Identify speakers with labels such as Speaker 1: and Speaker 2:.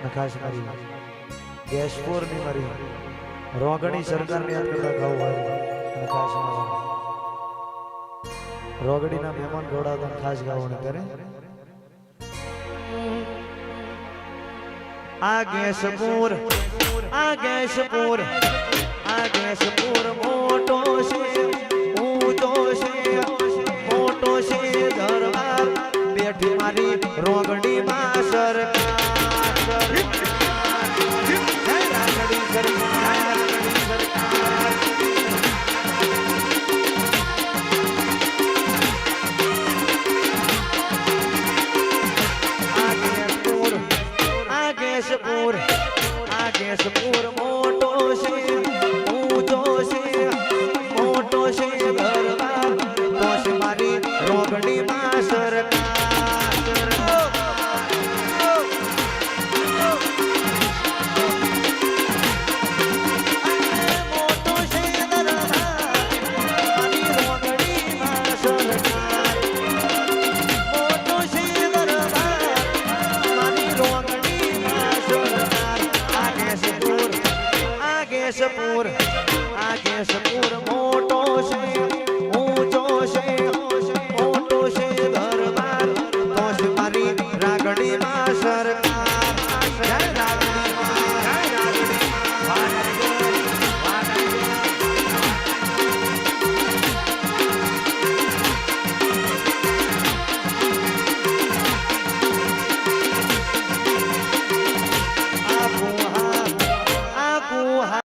Speaker 1: ખાસ મારી ગેસપુર ની મારી રોગણી સરકાર ને યાદ કરતા ગાવું હોય અને ખાસ મારા રોગડી ના મહેમાન ગોળાતા ખાસ ગાવાનું કરે આ ગેસપુર મોટો છે ઊંચો છે મોટો છે દરબાર બેઠી મારી રોગડી માં સરકાર ગેસપુર